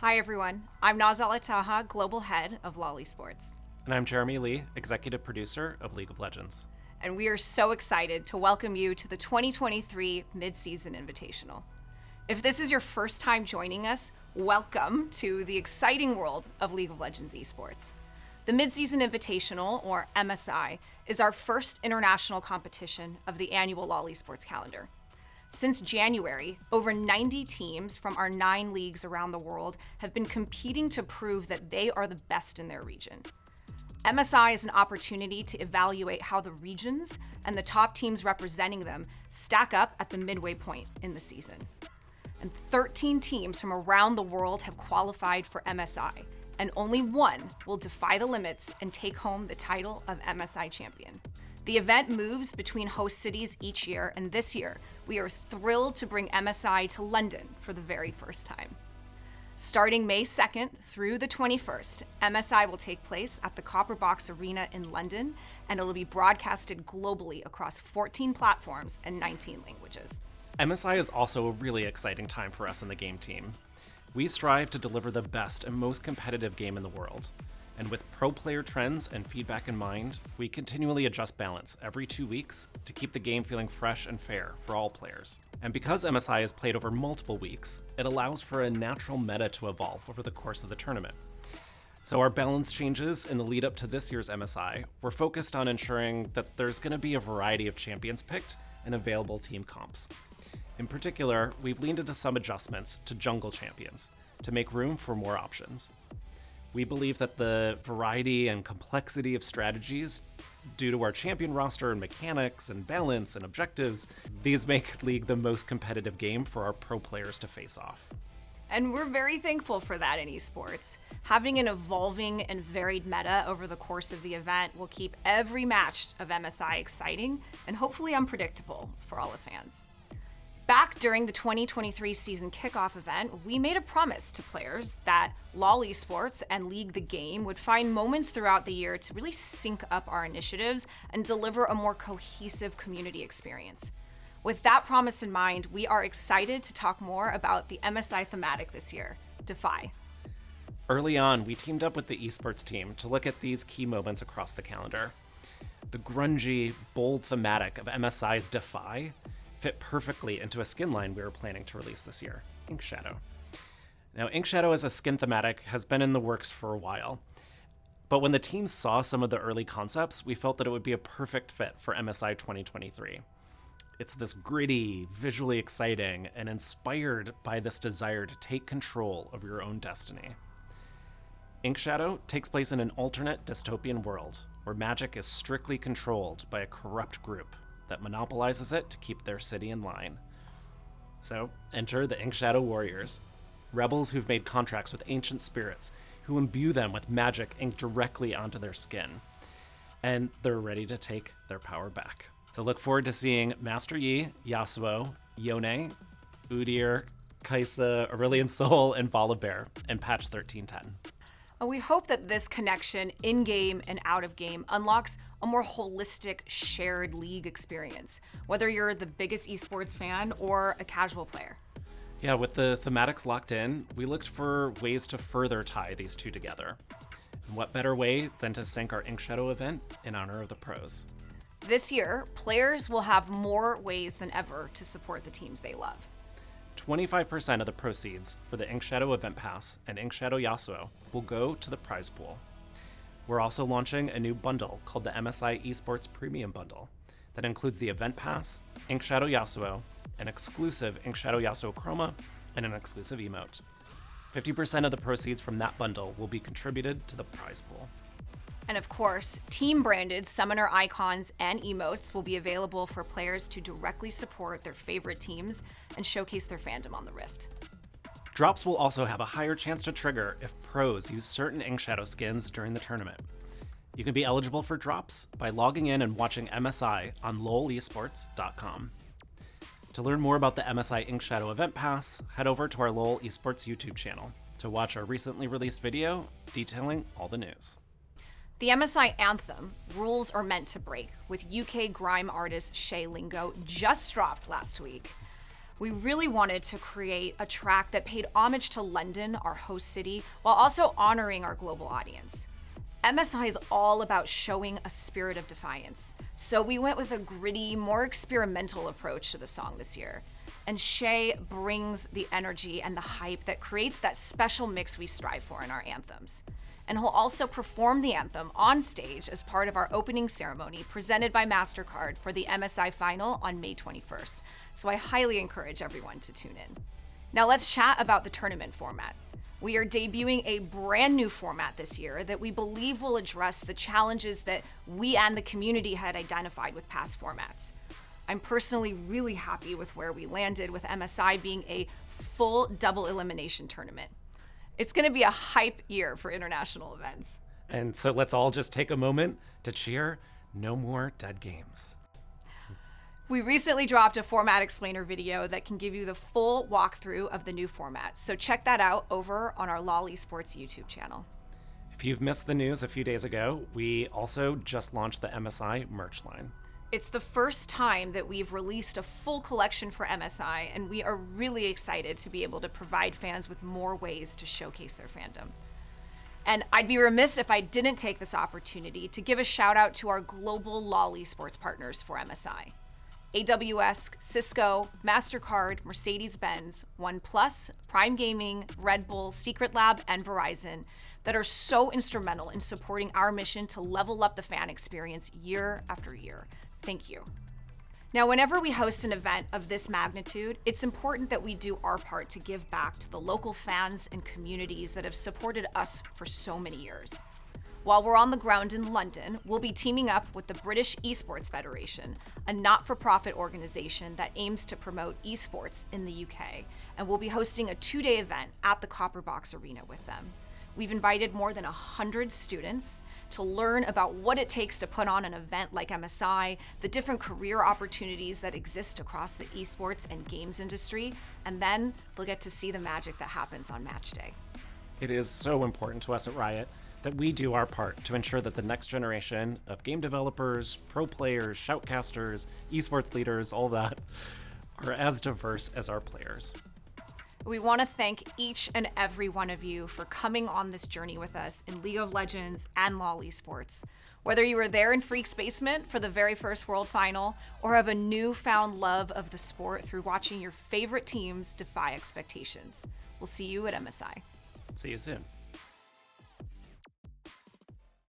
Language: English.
Hi everyone, I'm Naz Aletaha, Global Head of LoL Esports. And I'm Jeremy Lee, Executive Producer of League of Legends. And we are so excited to welcome you to the 2023 Mid-Season Invitational. If this is your first time joining us, welcome to the exciting world of League of Legends esports. The Mid-Season Invitational, or MSI, is our first international competition of the annual LoL Esports calendar. Since January, over 90 teams from our 9 leagues around the world have been competing to prove that they are the best in their region. MSI is an opportunity to evaluate how the regions and the top teams representing them stack up at the midway point in the season. And 13 teams from around the world have qualified for MSI, and only one will defy the limits and take home the title of MSI champion. The event moves between host cities each year, and this year, we are thrilled to bring MSI to London for the very first time. Starting May 2nd through the 21st, MSI will take place at the Copper Box Arena in London, and it will be broadcasted globally across 14 platforms and 19 languages. MSI is also a really exciting time for us in the game team. We strive to deliver the best and most competitive game in the world. And with pro player trends and feedback in mind, we continually adjust balance every 2 weeks to keep the game feeling fresh and fair for all players. And because MSI is played over multiple weeks, it allows for a natural meta to evolve over the course of the tournament. So our balance changes in the lead up to this year's MSI were focused on ensuring that there's going to be a variety of champions picked and available team comps. In particular, we've leaned into some adjustments to jungle champions to make room for more options. We believe that the variety and complexity of strategies, due to our champion roster and mechanics and balance and objectives, these make League the most competitive game for our pro players to face off. And we're very thankful for that in esports. Having an evolving and varied meta over the course of the event will keep every match of MSI exciting and hopefully unpredictable for all the fans. Back during the 2023 season kickoff event, we made a promise to players that LoL Esports and League the Game would find moments throughout the year to really sync up our initiatives and deliver a more cohesive community experience. With that promise in mind, we are excited to talk more about the MSI thematic this year, Defy. Early on, we teamed up with the esports team to look at these key moments across the calendar. The grungy, bold thematic of MSI's Defy fit perfectly into a skin line we were planning to release this year, Ink Shadow. Now, Ink Shadow as a skin thematic has been in the works for a while, but when the team saw some of the early concepts, we felt that it would be a perfect fit for MSI 2023. It's this gritty, visually exciting, and inspired by this desire to take control of your own destiny. Ink Shadow takes place in an alternate dystopian world where magic is strictly controlled by a corrupt group that monopolizes it to keep their city in line. So, enter the Ink Shadow Warriors, rebels who've made contracts with ancient spirits who imbue them with magic inked directly onto their skin. And they're ready to take their power back. So look forward to seeing Master Yi, Yasuo, Yone, Udyr, Kai'Sa, Aurelion Sol, and Volibear in patch 1310. We hope that this connection in-game and out-of-game unlocks a more holistic, shared League experience, whether you're the biggest esports fan or a casual player. Yeah, with the thematics locked in, we looked for ways to further tie these two together. And what better way than to sync our Ink Shadow event in honor of the pros? This year, players will have more ways than ever to support the teams they love. 25% of the proceeds for the Ink Shadow Event Pass and Ink Shadow Yasuo will go to the prize pool. We're also launching a new bundle called the MSI Esports Premium Bundle that includes the Event Pass, Ink Shadow Yasuo, an exclusive Ink Shadow Yasuo Chroma, and an exclusive emote. 50% of the proceeds from that bundle will be contributed to the prize pool. And of course, team-branded summoner icons and emotes will be available for players to directly support their favorite teams and showcase their fandom on the Rift. Drops will also have a higher chance to trigger if pros use certain Ink Shadow skins during the tournament. You can be eligible for drops by logging in and watching MSI on lolesports.com. To learn more about the MSI Ink Shadow Event Pass, head over to our LoL Esports YouTube channel to watch our recently released video detailing all the news. The MSI anthem, Rules Are Meant to Break, with UK grime artist Shay Lingo, just dropped last week. We really wanted to create a track that paid homage to London, our host city, while also honoring our global audience. MSI is all about showing a spirit of defiance. So we went with a gritty, more experimental approach to the song this year. And Shay brings the energy and the hype that creates that special mix we strive for in our anthems. And he'll also perform the anthem on stage as part of our opening ceremony presented by MasterCard for the MSI final on May 21st. So I highly encourage everyone to tune in. Now let's chat about the tournament format. We are debuting a brand new format this year that we believe will address the challenges that we and the community had identified with past formats. I'm personally really happy with where we landed with MSI being a full double elimination tournament. It's going to be a hype year for international events. And so let's all just take a moment to cheer. No more dead games. We recently dropped a format explainer video that can give you the full walkthrough of the new format. So check that out over on our LoL Esports YouTube channel. If you've missed the news a few days ago, we also just launched the MSI merch line. It's the first time that we've released a full collection for MSI, and we are really excited to be able to provide fans with more ways to showcase their fandom. And I'd be remiss if I didn't take this opportunity to give a shout out to our global LoL Esports partners for MSI. AWS, Cisco, MasterCard, Mercedes-Benz, OnePlus, Prime Gaming, Red Bull, Secret Lab, and Verizon that are so instrumental in supporting our mission to level up the fan experience year after year. Thank you. Now, whenever we host an event of this magnitude, it's important that we do our part to give back to the local fans and communities that have supported us for so many years. While we're on the ground in London, we'll be teaming up with the British Esports Federation, a not-for-profit organization that aims to promote esports in the UK, and we'll be hosting a 2-day event at the Copper Box Arena with them. We've invited more than 100 students to learn about what it takes to put on an event like MSI, the different career opportunities that exist across the esports and games industry, and then they'll get to see the magic that happens on match day. It is so important to us at Riot that we do our part to ensure that the next generation of game developers, pro players, shoutcasters, esports leaders, all that, are as diverse as our players. We want to thank each and every one of you for coming on this journey with us in League of Legends and LoL Esports. Whether you were there in Freak's basement for the very first World Final or have a newfound love of the sport through watching your favorite teams defy expectations. We'll see you at MSI. See you soon.